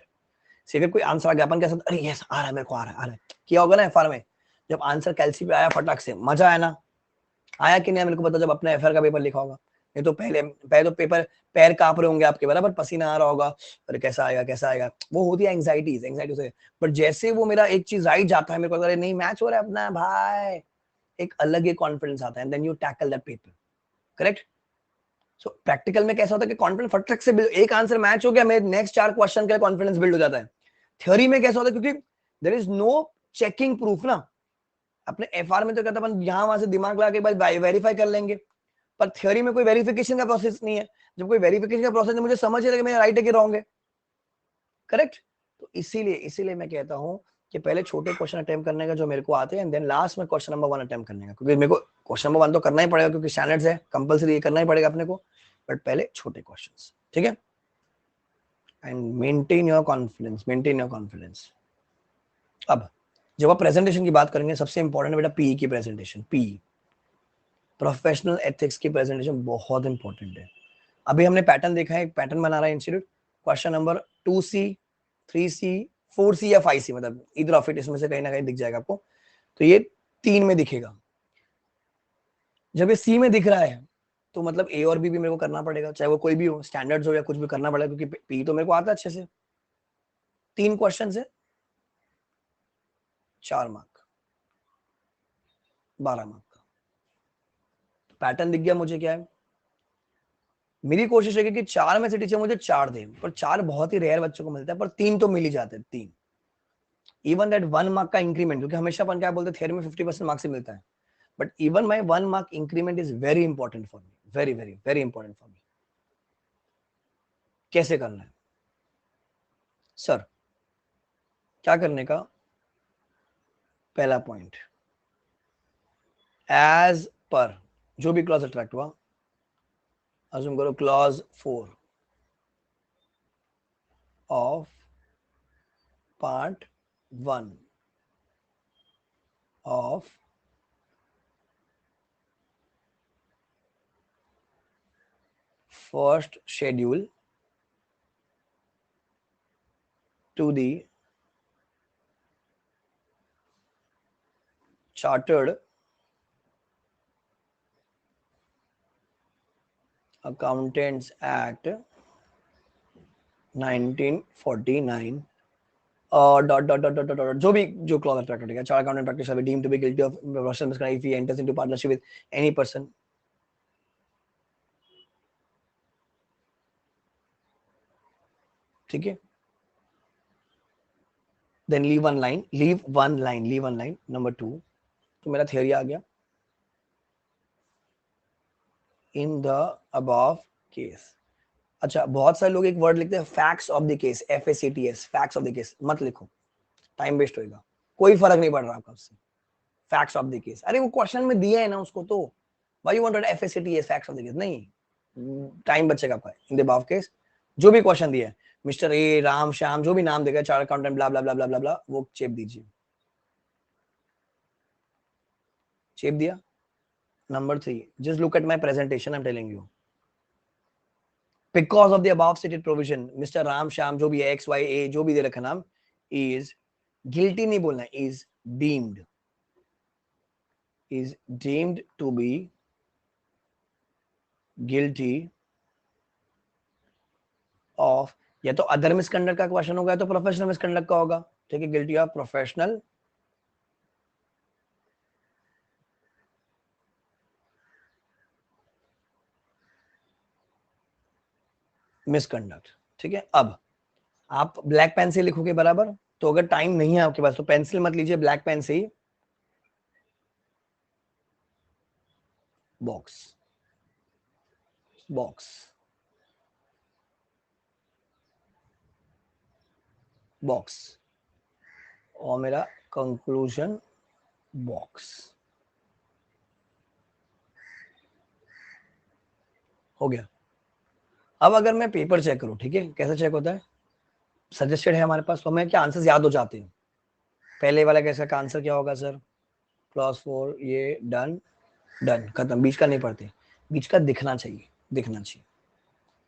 से कोई आंसर आ गया, अपन कैसा, अरे यस आ रहा है, मेरे को आ रहा है किया होगा ना एफआर में, जब आंसर कैलसी पे आया फटाक से, मजा आया ना? आया कि नहीं मेरे को पता, जब अपने एफआर का पेपर लिखा होगा। नहीं तो पहले तो पेपर, पैर कांप रहे होंगे आपके, बराबर, पसीना आ रहा होगा, अरे कैसा आएगा कैसा आएगा, वो होती है एंग्जाइटी से। बट जैसे वो मेरा एक चीज राइट जाता है, मेरे को अरे नहीं मैच हो रहा है अपना भाई, एक अलग ही कॉन्फिडेंस आता है, then you tackle that paper, correct. So practical में कैसा होता है कि कॉन्फिडेंस फटक से एक आंसर मैच हो गया, मेरे नेक्स्ट 4 क्वेश्चन के लिए कॉन्फिडेंस बिल्ड हो जाता है। थ्योरी में कैसा होता है, क्योंकि there is no checking proof ना। अपने एफआर में तो कहता है अपन यहां वहां से दिमाग लगा के बाद वेरीफाई कर लेंगे, पर थ्योरी में कोई वेरिफिकेशन का प्रोसेस नहीं है। जब कोई वेरिफिकेशन का प्रोसेस नहीं, मुझे समझ ही लगे मैं राइट है कि रॉन्ग है, करेक्ट। तो इसीलिए मैं कहता हूं कि पहले छोटे क्वेश्चन अटेम्प्ट करने का जो मेरे को आते हैं, एंड देन लास्ट में क्वेश्चन नंबर 1 अटेम्प्ट करने का, क्योंकि मेरे को क्वेश्चन नंबर 1 तो करना ही पड़ेगा, क्योंकि स्टैंडर्ड्स है, कंपलसरी ये करना ही पड़ेगा अपने को, बट पहले छोटे क्वेश्चंस, ठीक है। And maintain your confidence. अब जब आप प्रेजेंटेशन की बात करेंगे, सबसे इंपॉर्टेंट बेटा पीई की प्रेजेंटेशन, पीई प्रोफेशनल एथिक्स की प्रेजेंटेशन बहुत इंपॉर्टेंट है। अभी हमने पैटर्न देखा है, एक पैटर्न बना रहा है institute, question number 2C 3C 4C या 5C, मतलब इधर ऑफ इट, इसमें से कहीं ना कहीं दिख जाएगा आपको। तो ये 3 में दिखेगा। जब ये सी में दिख रहा है, तो मतलब ए और बी भी मेरे को करना पड़ेगा, चाहे वो कोई भी हो, स्टैंडर्ड्स हो या कुछ भी करना पड़ेगा, क्योंकि पी तो मेरे को आता है अच्छे से। 3 क्वेश्चन है, 4 मार्क, 12 मार्क का पैटर्न दिख गया मुझे। क्या है, मेरी कोशिश है कि 4 में से टीचर मुझे 4 दे, पर 4 बहुत ही रेयर बच्चों को मिलता है, पर 3 तो मिल ही जाते हैं। 3 इवन दैट 1 मार्क का इंक्रीमेंट, क्योंकि हमेशा अपन क्या बोलते हैं, थ्योरी में 50% मार्क्स से मिलता है, but even my 1 mark increment is very important for me, very very very important for me. कैसे करना है सर, क्या करने का, पहला पॉइंट, एज पर जो भी क्लॉज अट्रैक्ट हुआ, अज्यूम करो clause 4 of part 1 of first schedule to the Chartered Accountants Act 1949 जो भी जो क्लॉज अट्रैक्ट करेगा, chartered accountant practice shall be deemed to be guilty of professional misconduct if he enters into partnership with any person, ठीक है। Then leave one line number 2, तो मेरा थियरी आ गया, इन द अबव केस। अच्छा, बहुत सारे लोग एक वर्ड लिखते हैं facts of the case, FACTS, facts of the case मत लिखो, टाइम वेस्ट होएगा, कोई फर्क नहीं पड़ रहा आपका उससे। फैक्ट्स ऑफ द केस, अरे वो क्वेश्चन में दिया है ना उसको, तो why you wanted FACTS, facts of the case, नहीं, टाइम बचेगा आपका। इन द अबव केस जो भी क्वेश्चन दिया है, मिस्टर ए, राम, श्याम, जो भी नाम देगा, चार्टर्ड अकाउंटेंट ब्ला ब्ला ब्ला ब्ला ब्ला, वो चेप दीजिए, चेप दिया। Number 3, just look at my presentation, I'm telling you, because of the above stated provision, Mr. Ram, Sham, जो भी है, X, Y, A, जो भी दे रखा नाम, is guilty नहीं बोलना, is deemed to be guilty of, या तो अदर मिसकंडक्ट का क्वेश्चन होगा तो प्रोफेशनल मिसकंडक्ट का होगा, ठीक है, गिल्टी ऑफ प्रोफेशनल मिसकंडक्ट, ठीक है। अब आप ब्लैक पेन से लिखोगे बराबर, तो अगर टाइम नहीं है आपके पास तो पेंसिल मत लीजिए, ब्लैक पेन से ही बॉक्स बॉक्स बॉक्स और मेरा कंक्लूजन बॉक्स हो गया। अब अगर मैं पेपर चेक करूं, ठीक है, कैसे चेक होता है, सजेस्टेड है हमारे पास, तो हमें क्या आंसर्स याद हो जाते हैं। पहले वाला कैसा का आंसर क्या होगा सर, +4, ये डन डन खत्म, बीच का नहीं पढ़ते, बीच का दिखना चाहिए, दिखना चाहिए।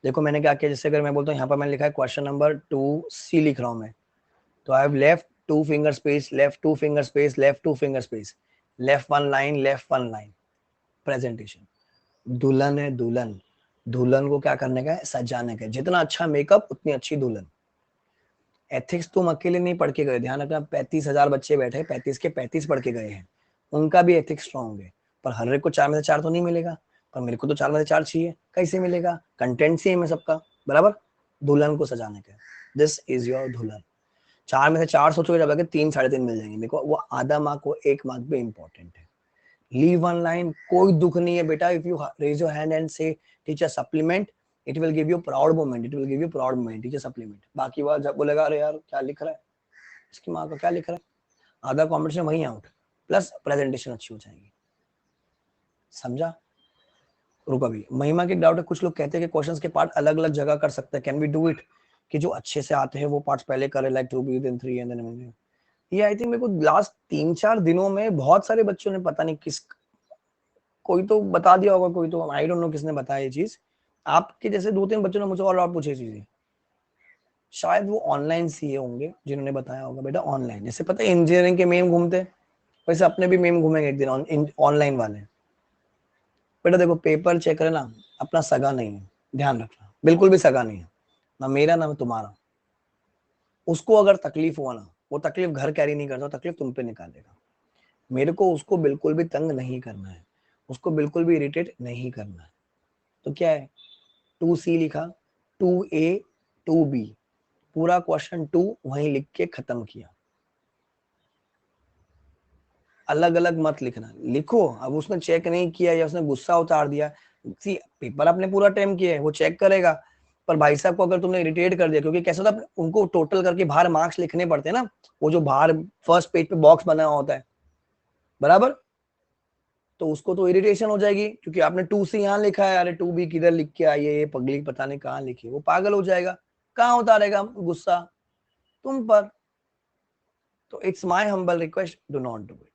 देखो मैंने क्या किया, जैसे अगर मैं बोलता हूँ यहाँ पर मैंने लिखा है क्वेश्चन नंबर 2C लिख रहा हूँ मैं, तो I have left 2 finger space, left 2 finger space, left 2 finger space, left 1 line, left 1 line, presentation. दुल्हन है दुल्हन, दुल्हन को क्या करने का है, सजाने का है, जितना अच्छा मेकअप उतनी अच्छी दुल्हन। एथिक्स तुम अकेले नहीं पढ़ के गए, ध्यान रखना, 35,000 बच्चे बैठे, 35 के 35 पढ़ के गए हैं, उनका भी एथिक्स स्ट्रॉन्ग है, पर हर एक को 4 में से 4 तो नहीं मिलेगा, पर मेरे को तो 4 में से 4 चाहिए, कैसे मिलेगा, कंटेंट सेम है सबका बराबर, दुल्हन को सजाने का, दिस इज योर दुल्हन। 4 में से 4 सोचोगे जब आगे 3 3.5 मिल जाएंगे, देखो वो आधा मार्क वो 1 मार्क भी इंपॉर्टेंट है। लीव वन लाइन, कोई दुख नहीं है बेटा, if you raise your hand and say teacher supplement, it will give you proud moment, it will give you proud moment, teacher supplement. बाकी बात जब बोलेगा अरे यार क्या लिख रहा है, इसकी माँ का क्या लिख रहा है, आधा कॉम्पिटिशन वहीं आउट, प्लस प्रेजेंटेशन अच्छी हो जाएगी, समझा। रुको अभी महिमा के डाउट है, कुछ लोग कहते हैं कि क्वेश्चंस के पार्ट अलग अलग जगह कर सकते हैं, कैन वी डू इट, कि जो अच्छे से आते हैं वो पार्ट्स पहले करे, like 2B then 3 and then, ये आई थिंक मेरे को लास्ट 3-4 दिनों में बहुत सारे बच्चों ने, पता नहीं किस, कोई तो बता दिया होगा, कोई तो आई डोंट नो किसने बताया ये चीज, आपके जैसे 2-3 बच्चों ने मुझे और पूछे चीजें, शायद वो ऑनलाइन सीए होंगे जिन्होंने बताया होगा बेटा ऑनलाइन, जैसे पता है इंजीनियरिंग के मेम घूमते, वैसे अपने भी मेम घूमेंगे एक दिन ऑनलाइन वाले। बेटा देखो पेपर चेक करना अपना सगा नहीं है, ध्यान रखना, बिल्कुल भी सगा नहीं है, ना मेरा ना तुम्हारा। उसको अगर तकलीफ हुआ ना, वो तकलीफ घर कैरी नहीं करता, तकलीफ तुम पे निकालेगा। मेरे को उसको बिल्कुल भी तंग नहीं करना है, उसको बिल्कुल भी इरिटेट नहीं करना है, तो क्या है 2C लिखा, 2A 2B, पूरा क्वेश्चन 2 वहीं लिख के खत्म किया, अलग अलग मत लिखना, लिखो। अब उसने चेक नहीं किया या उसने गुस्सा उतार दिया, सी पेपर आपने पूरा टाइम किया है, वो चेक करेगा, पर भाई साहब को अगर तुमने इरिटेट कर दिया, क्योंकि कैसा होता है उनको टोटल करके बाहर मार्क्स लिखने पड़ते हैं ना, वो जो बाहर फर्स्ट पेज पे बॉक्स बना होता है बराबर, तो उसको तो इरिटेशन हो जाएगी, क्योंकि आपने 2C यहाँ लिखा है, अरे 2B किधर लिख के आई है ये पगली, पता नहीं कहाँ लिखी है, वो पागल हो जाएगा, कहाँ उतारेगा गुस्सा, तुम पर। तो it's my humble request, do not do it.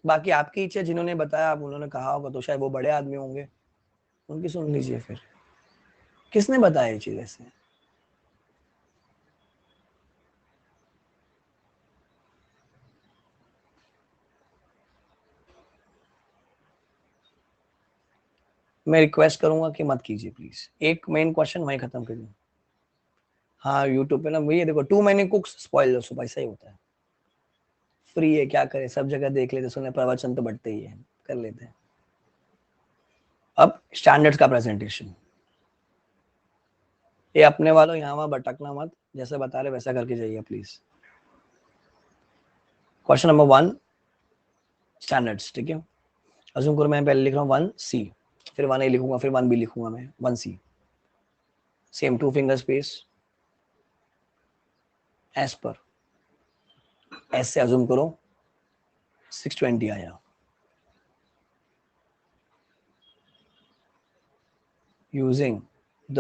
बाकी आपकी इच्छा, जिन्होंने बताया, आप उन्होंने कहा होगा तो शायद वो बड़े आदमी होंगे, उनकी सुन लीजिए फिर, किसने बताया ये चीज ऐसे। मैं रिक्वेस्ट करूंगा कि मत कीजिए प्लीज, एक मेन क्वेश्चन वहीं खत्म करिए। हाँ यूट्यूब पे ना ये देखो, too many cooks spoil the soup, ऐसा ही होता है, फ्री है क्या करे, सब जगह देख लेते, सुने प्रवचन तो बढ़ते ही है, कर लेते हैं। अब स्टैंडर्ड्स का प्रेजेंटेशन, ये अपने वालों यहाँ वहां भटकना मत, जैसे बता रहे वैसा करके जाइए प्लीज। क्वेश्चन नंबर 1 स्टैंडर्ड्स, ठीक है, अज्यूम करो मैं पहले लिख रहा हूँ 1C, फिर 1A लिखूंगा, फिर 1B लिखूंगा मैं, 1C same 2 finger space, as पर, एस से अज्यूम करो 620 आया, using the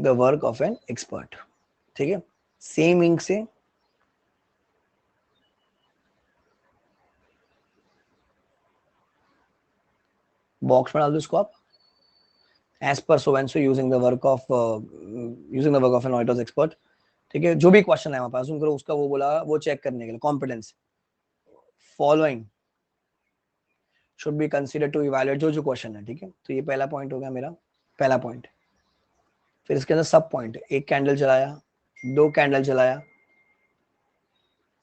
work of an expert, ठीक है, सेम इंक से बॉक्स में डाल दो इसको आप, एज पर so and so using the work of an auditor's expert, ठीक है, जो भी क्वेश्चन है हमारे पास, करो उसका वो बोला, वो चेक करने के लिए competence, following should be consider to evaluate, जो क्वेश्चन है, ठीक है। तो ये पहला पॉइंट हो गया मेरा, पहला पॉइंट। फिर इसके अंदर सब पॉइंट, एक कैंडल जलाया, 2 कैंडल जलाया,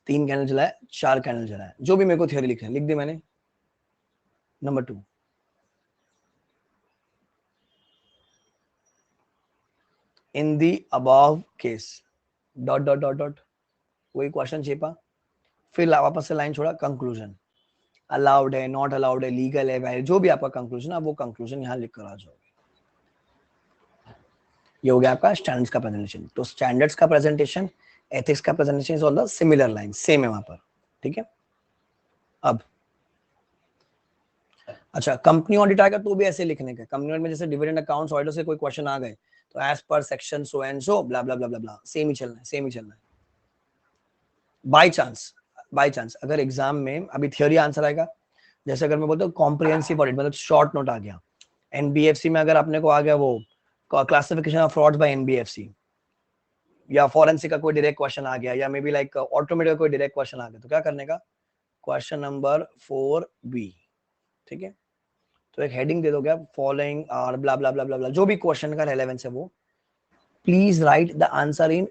3 कैंडल जलाया, 4 कैंडल जलाया, जो भी मेरे को थ्योरी लिखना है लिख दी मैंने। Number 2, in the above case dot dot dot dot, वही क्वेश्चन छेपा, फिर वापस से लाइन छोड़ा, कंक्लूजन अलाउड है, नॉट अलाउड है, लीगल है, वैलिड, जो भी आपका कंक्लूजन है वो कंक्लूजन यहाँ लिख कर आ जाओगे। ये हो गया आपका स्टैंडर्ड्स का प्रेजेंटेशन। तो स्टैंडर्ड्स का प्रेजेंटेशन, एथिक्स का presentation is on the similar line, same है वहां पर, ठीक है। अब अच्छा, कंपनी ऑडिट आएगा तो भी ऐसे लिखने का, कंपनी ऑडिट में जैसे डिविडेंड अकाउंट्स ऑडिट से कोई क्वेश्चन आ गए तो as per section so and so blah blah blah blah, same ही चलना है, सेम ही चलना है। बाय चांस अगर एग्जाम में अभी थ्योरी आंसर आएगा, जैसे अगर मैं बोलता हूँ कॉम्प्रिहेंसिव ऑडिट मतलब शॉर्ट नोट आ गया, एनबीएफसी में अगर आपने को आ गया वो classification of frauds by NBFC, या फॉरेंसिक का कोई डायरेक्ट क्वेश्चन आ गया, या मे बी लाइक ऑटोमेटिक का कोई डायरेक्ट क्वेश्चन आ गया, तो क्या करने का, क्वेश्चन नंबर 4B, ठीक है। तो एक हेडिंग दे दोगे आप, फॉलोइंग और ब्ला ब्ला ब्ला ब्ला ब्ला, जो भी क्वेश्चन का रेलेवेंस है वो, please write the answer in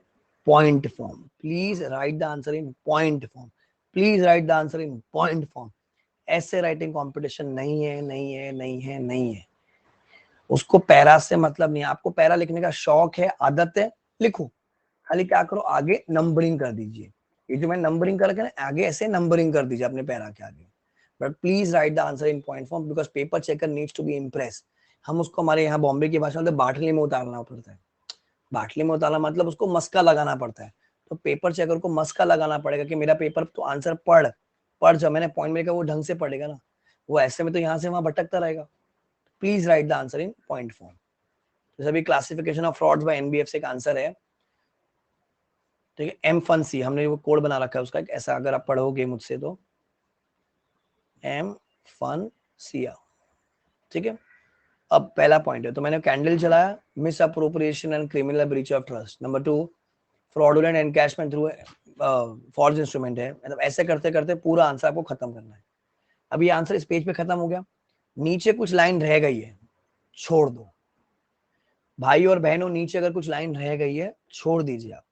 point form, please write the answer in point form, please write the answer in point form. ऐसे राइटिंग कंपटीशन नहीं है, नहीं है, नहीं है, नहीं है। उसको पैरा से मतलब नहीं है, आपको पैरा लिखने का शौक है, आदत है, लिखो, खाली क्या करो, आगे नंबरिंग कर दीजिए। ये जो मैं नंबरिंग करके ना, आगे ऐसे नंबरिंग कर दीजिए अपने पैरा के आगे, but please write the answer in point form, because paper checker needs to be impress. हम उसको हमारे यहाँ बॉम्बे की भाषा में बाटली में उतारना पड़ता है, बाटली में उतारना मतलब उसको मस्का लगाना पड़ता है। तो पेपर चेकर को मस्का लगाना पड़ेगा कि मेरा पेपर तो आंसर पढ़ जब मैंने पॉइंट में वो ढंग से पढ़ेगा ना, वो ऐसे में तो यहाँ से वहां भटकता रहेगा। Please write the answer in point form. जैसे अभी classification of frauds by NBFC का आंसर है, ठीक है, एम फन सी, हमने वो कोड बना रखा है उसका, ऐसा अगर आप पढ़ोगे मुझसे तो एम फन सिया, ठीक है। अब पहला पॉइंट है, तो मैंने कैंडल चलाया, miss appropriation and criminal breach of trust. Number 2, fraudulent encashment through forge instrument है, मतलब ऐसे करते करते पूरा आंसर आपको खत्म करना है। अब ये आंसर इस पेज पे खत्म हो गया, नीचे कुछ लाइन रह गई है, छोड़ दो भाई और बहनों, नीचे अगर कुछ लाइन रह गई है छोड़ दीजिए, आप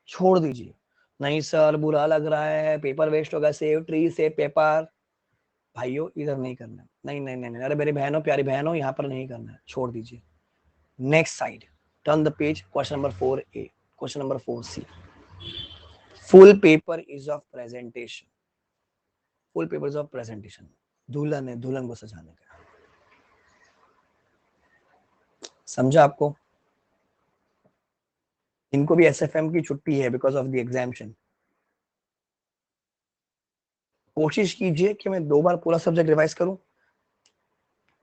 छोड़ दीजिए। नहीं सर बुरा लग रहा है, पेपर वेस्ट होगा, सेव ट्री सेव पेपर, भाइयों इधर नहीं करना, नहीं नहीं नहीं, नहीं। अरे मेरी बहनों, प्यारी बहनों, यहाँ पर नहीं करना है, छोड़ दीजिए। Next side, turn the page, question number 4A, question number 4C। Full paper is of presentation, full paper is of presentation, दुल्हन है, दुल्हन को सजाने का, समझा आपको। इनको भी एसएफएम की छुट्टी है बिकॉज ऑफ द एग्जामिनेशन। कोशिश कीजिए कि मैं 2 बार पूरा सब्जेक्ट रिवाइज करूं।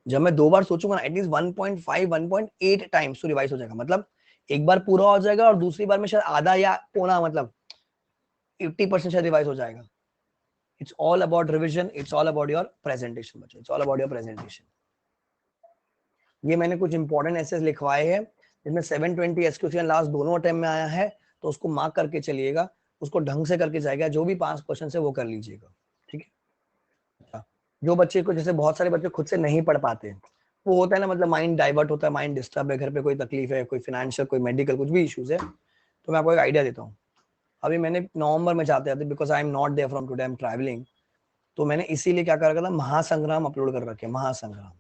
जब मैं 2 बार सोचूंगा ना, एटलीस्ट 1.5 1.8 टाइम्स तो रिवाइज हो जाएगा, मतलब एक बार पूरा हो जाएगा और दूसरी बार में शायद आधा या पौना, मतलब 80% शायद रिवाइज हो जाएगा। It's all about revision, it's all about your presentation बच्चों, it's all about your presentation. ये मैंने कुछ इंपॉर्टेंट एसेस लिखवाए हैं जिसमें 720 एसक्यूसीएल लास्ट दोनों अटेम्प्ट में आया है, तो उसको मार्क करके चलिएगा, उसको ढंग से करके जाएगा, जो भी 5 क्वेश्चन है वो कर लीजिएगा, ठीक है। जो बच्चे को, जैसे बहुत सारे बच्चे खुद से नहीं पढ़ पाते, वो होता है ना, मतलब माइंड डाइवर्ट होता है, माइंड डिस्टर्ब है, घर पे कोई तकलीफ है, कोई फाइनेंशियल, कोई मेडिकल, कुछ भी इश्यूज है, तो मैं आपको एक आइडिया देता हूँ। अभी मैंने नवंबर में जाते जाते, because I am not there from today, I am travelling, तो मैंने इसीलिए क्या कर रखा था, महासंग्राम अपलोड कर रखे, महासंग्राम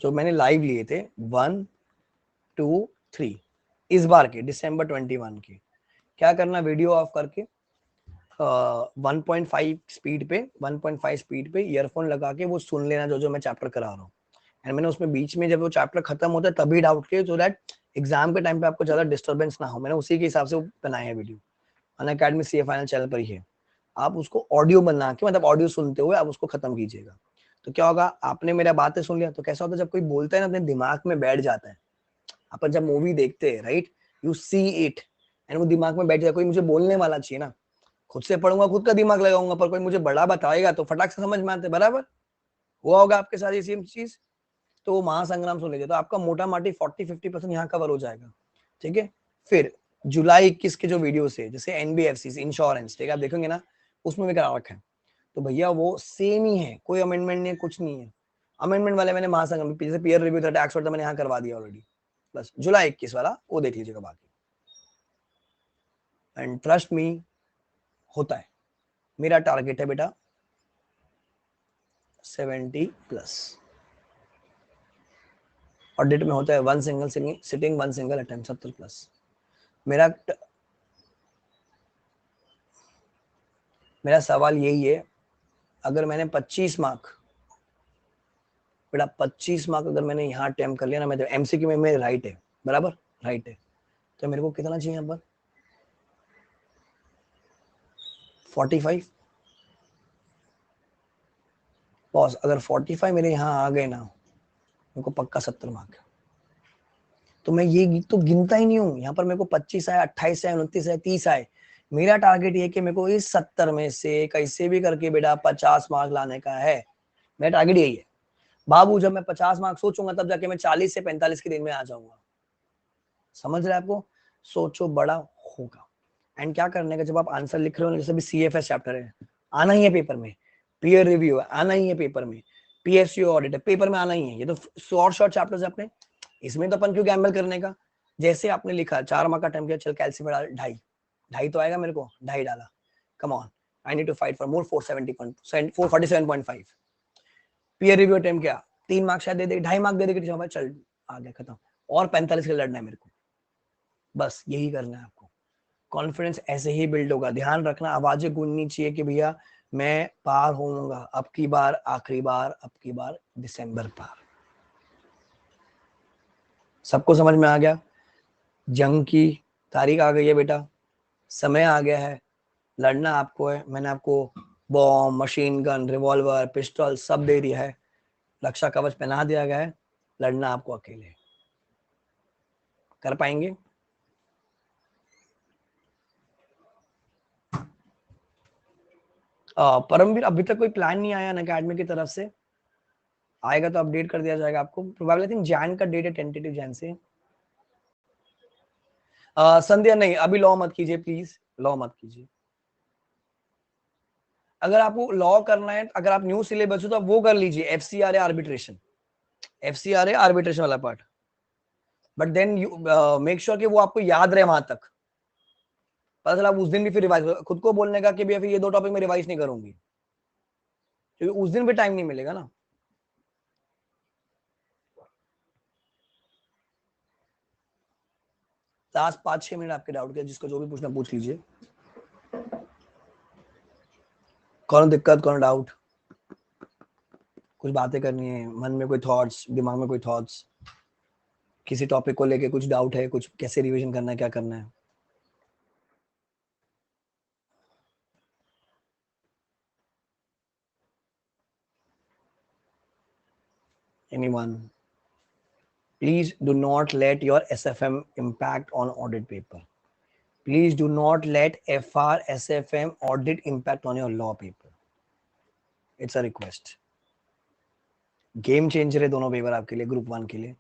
जो मैंने लाइव लिए थे 1 2 3 इस बार के दिसंबर 21 के। क्या करना, वीडियो ऑफ करके 1.5 स्पीड पे, 1.5 स्पीड पे ईयरफोन लगा के वो सुन लेना, जो जो मैं चैप्टर करा रहा हूँ। एंड मैंने उसमें बीच में जब वो चैप्टर खत्म होता है तभी डाउट किए, सो दैट एग्जाम के टाइम पे आपको ज्यादा डिस्टर्बेंस ना हो। मैंने उसी के हिसाब से बनाया है video, Unacademy CA final channel पर ही है। आप उसको ऑडियो बना के, मतलब ऑडियो सुनते हुए आप उसको खत्म कीजिएगा। तो क्या होगा, आपने मेरा बातें सुन लिया, तो कैसा होता है, जब कोई बोलता है ना, अपने दिमाग में बैठ जाता है। अपन जब मूवी देखते हैं, right, you see it and वो दिमाग में बैठ जाए। कोई मुझे बोलने वाला चाहिए ना, खुद से पढ़ूंगा, खुद का दिमाग लगाऊंगा, पर कोई मुझे बड़ा बताएगा तो फटाक से समझ में आते, बराबर हुआ होगा आपके साथ ये सेम चीज। तो वो महासंग्राम सुन लीजिए, तो आपका मोटा माटी 40-50% यहाँ कवर हो जाएगा, ठीक है। फिर जुलाई 21 के जो वीडियो है, जैसे एनबीएफसी इंश्योरेंस, ठीक है, आप देखेंगे ना, उसमें भी करा रखा है। तो भैया वो सेम ही है, कोई अमेंडमेंट नहीं है, कुछ नहीं है। अमेंडमेंट वाले मैंने महासंघ जैसे पीयर रिव्यू था, टैक्स वाला मैंने यहाँ करवा दिया ऑलरेडी। बस जुलाई 21 वाला वो देख लीजिएगा बाकी। एंड ट्रस्ट मी, होता है। मेरा टारगेट है बेटा 70+। ऑडिट में होता है one single sitting, one single attempt, 70+। मेरा सवाल यही है, अगर मैंने 25 मार्क, बेटा 25 मार्क अगर मैंने यहाँ अटेम्प्ट कर लिया ना, मैं तो एमसीक्यू में मेरे राइट है, बराबर राइट है, तो मेरे को कितना चाहिए यहाँ पर 45। बॉस अगर 45 मेरे यहाँ आ गए ना, मेरे को पक्का 70 मार्क है। तो मैं ये तो गिनता ही नहीं हूँ यहाँ पर, मेरे को 25 आए, 28 आए, 29 आए, 30 आए। मेरा टारगेट ये कि मेरे को इस 70 में से कैसे भी करके बेटा 50 मार्क लाने का है। मेरा टारगेट यही है बाबू। जब मैं 50 मार्क सोचूंगा तब जाके मैं 40 से 45 के दिन में आ जाऊंगा। समझ रहे हैं आपको? सोचो बड़ा होगा। एंड क्या करने का, जब आप आंसर लिख रहे हो, जैसे भी सीएफएस चैप्टर है, आना ही है पेपर में, पीयर रिव्यू है, आना ही है पेपर में, पीएसयू ऑडिट है, पेपर में आना ही है। ये तो शॉर्ट चैप्टर्स है अपने, इसमें तो अपन क्यों गैम्बल करने का। जैसे आपने लिखा 4 मार्क का अटेम्प्ट किया, चल कैल्शियम डाल 2.5, 2.5 तो आएगा मेरे को, 2.5 डाला, come on, I need to fight for more, 447.5। Peer review attempt किया, 3 मार्क शायद दे दे, 2.5 मार्क दे देगी, चल आ गया खत्म, और 45 के लड़ना है मेरे को। बस यही करना है आपको। कॉन्फिडेंस ऐसे ही बिल्ड होगा। ध्यान रखना, आवाजें गूंजनी चाहिए कि भैया मैं पार होऊंगा, अब की बार आखिरी बार, अब की बार दिसंबर पार। सबको समझ में आ गया? जंग की तारीख आ गई है बेटा, समय आ गया है, लड़ना आपको है। मैंने आपको bomb, machine gun, revolver, pistol सब दे दिया है, रक्षा कवच पहना दिया गया है, लड़ना आपको अकेले। कर पाएंगे? परमवीर अभी तक कोई प्लान नहीं आया अकेडमी की तरफ से, आएगा तो अपडेट कर दिया जाएगा आपको। प्रोबेबली आई थिंक जैन का डेट है, टेंटेटिव जैन से। संध्या नहीं, अभी लॉ मत कीजिए प्लीज, लॉ मत कीजिए। अगर आपको लॉ करना है, अगर आप न्यू सिलेबस हो तो आप वो कर लीजिए, एफसीआरए आर्बिट्रेशन, एफसीआरए आर्बिट्रेशन वाला part. But then you make sure कि वो आपको याद रहे वहां तक। पता चला उस दिन भी फिर रिवाइज, खुद को बोलने का कि भैया फिर ये 2 टॉपिक में रिवाइज नहीं करूंगी, क्योंकि उस दिन भी टाइम नहीं मिलेगा ना। लास्ट 5-6 मिनट आपके डाउट के, जिसको जो भी पूछना पूछ लीजिए। कौन दिक्कत, कौन डाउट, कुछ बातें करनी है, मन में कोई थॉट्स, दिमाग में कोई थॉट्स, किसी टॉपिक को लेके कुछ डाउट है, कुछ कैसे रिवीजन करना है, क्या करना है। Anyone? Please do not let your SFM impact on audit paper. Please do not let FR SFM audit impact on your law paper. It's a request. Game changer है दोनों पेपर आपके लिए, ग्रुप 1 के लिए,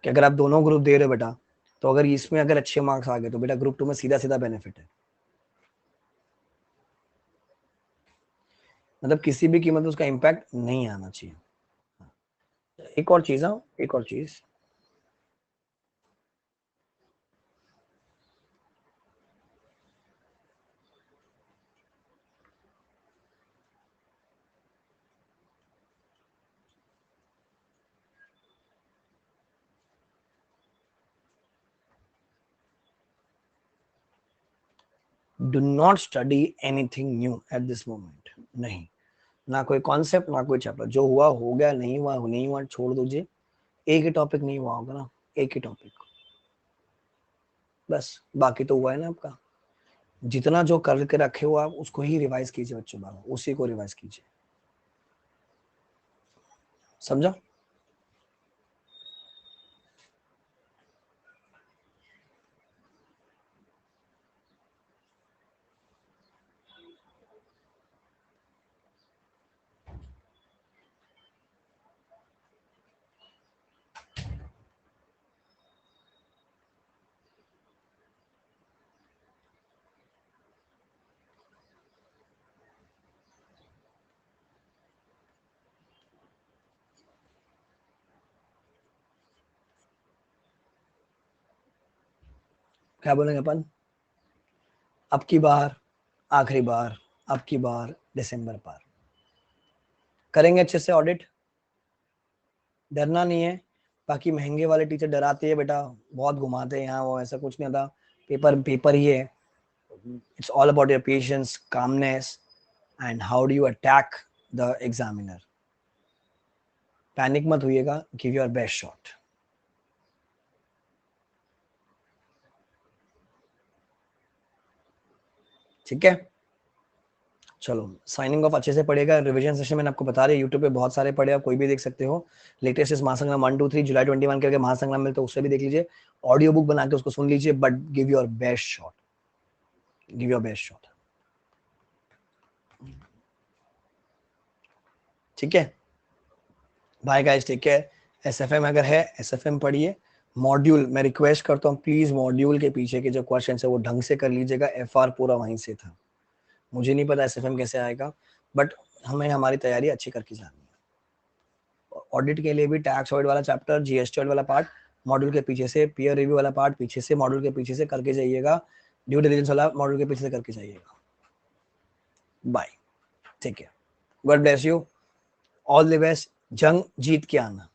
कि अगर आप दोनों ग्रुप दे रहे हो बेटा, तो अगर इसमें अगर अच्छे मार्क्स आ गए तो बेटा ग्रुप 2 में सीधा सीधा बेनिफिट है। मतलब किसी भी कीमत में उसका इम्पैक्ट नहीं आना चाहिए। एक और चीज, हाँ एक और चीज, do not study anything new at this moment. नहीं, ना कोई कॉन्सेप्ट, ना कोई चैप्टर, जो हुआ हो गया, नहीं हुआ नहीं हुआ, छोड़ दीजिए। एक ही टॉपिक नहीं हुआ होगा ना, एक ही टॉपिक, बस बाकी तो हुआ है ना आपका। जितना जो करके रखे हो आप उसको ही रिवाइज कीजिए बच्चों, बाबा उसी को रिवाइज कीजिए। समझा? क्या बोलेंगे अपन, अब की बार, आखिरी बार, अब की बार, दिसंबर पार। करेंगे अच्छे से ऑडिट, डरना नहीं है। बाकी महंगे वाले टीचर डराते हैं बेटा, बहुत घुमाते हैं यहाँ वो, ऐसा कुछ नहीं होता। पेपर पेपर ही है। It's all about your patience, calmness, and how do you attack the examiner. Panic मत होइएगा, गिव योर बेस्ट शॉट। ठीक है, चलो साइनिंग ऑफ। अच्छे से पढ़ेगा, रिवीजन सेशन मैंने आपको बता रही, यूट्यूब पे बहुत सारे पढ़े, आप कोई भी देख सकते हो। लेटेस्ट इस महासंग्राम 1-2-3 जुलाई 21 करके महासंग्राम मिलता है, उससे भी देख लीजिए। ऑडियो बुक बना के उसको सुन लीजिए, but give your best shot, give your best shot. ठीक है, bye guys, take care. SFM अगर है, एसएफएम पढ़िए। मॉड्यूल मैं रिक्वेस्ट करता हूँ प्लीज, मॉड्यूल के पीछे के जो क्वेश्चन है वो ढंग से कर लीजिएगा, एफआर पूरा वहीं से था। मुझे नहीं पता एसएफएम कैसे आएगा, बट हमें हमारी तैयारी अच्छी करके जानी है। ऑडिट के लिए भी टैक्स ऑडिट वाला चैप्टर, जीएसटी ऑडिट वाला पार्ट मॉड्यूल के पीछे से, पीयर रिव्यू वाला पार्ट पीछे से, मॉड्यूल के पीछे से करके जाइएगा, ड्यू डिलिजेंस वाला मॉड्यूल के पीछे से करके जाइएगा। Bye, take care, God bless you, all the best. जंग जीत के आना।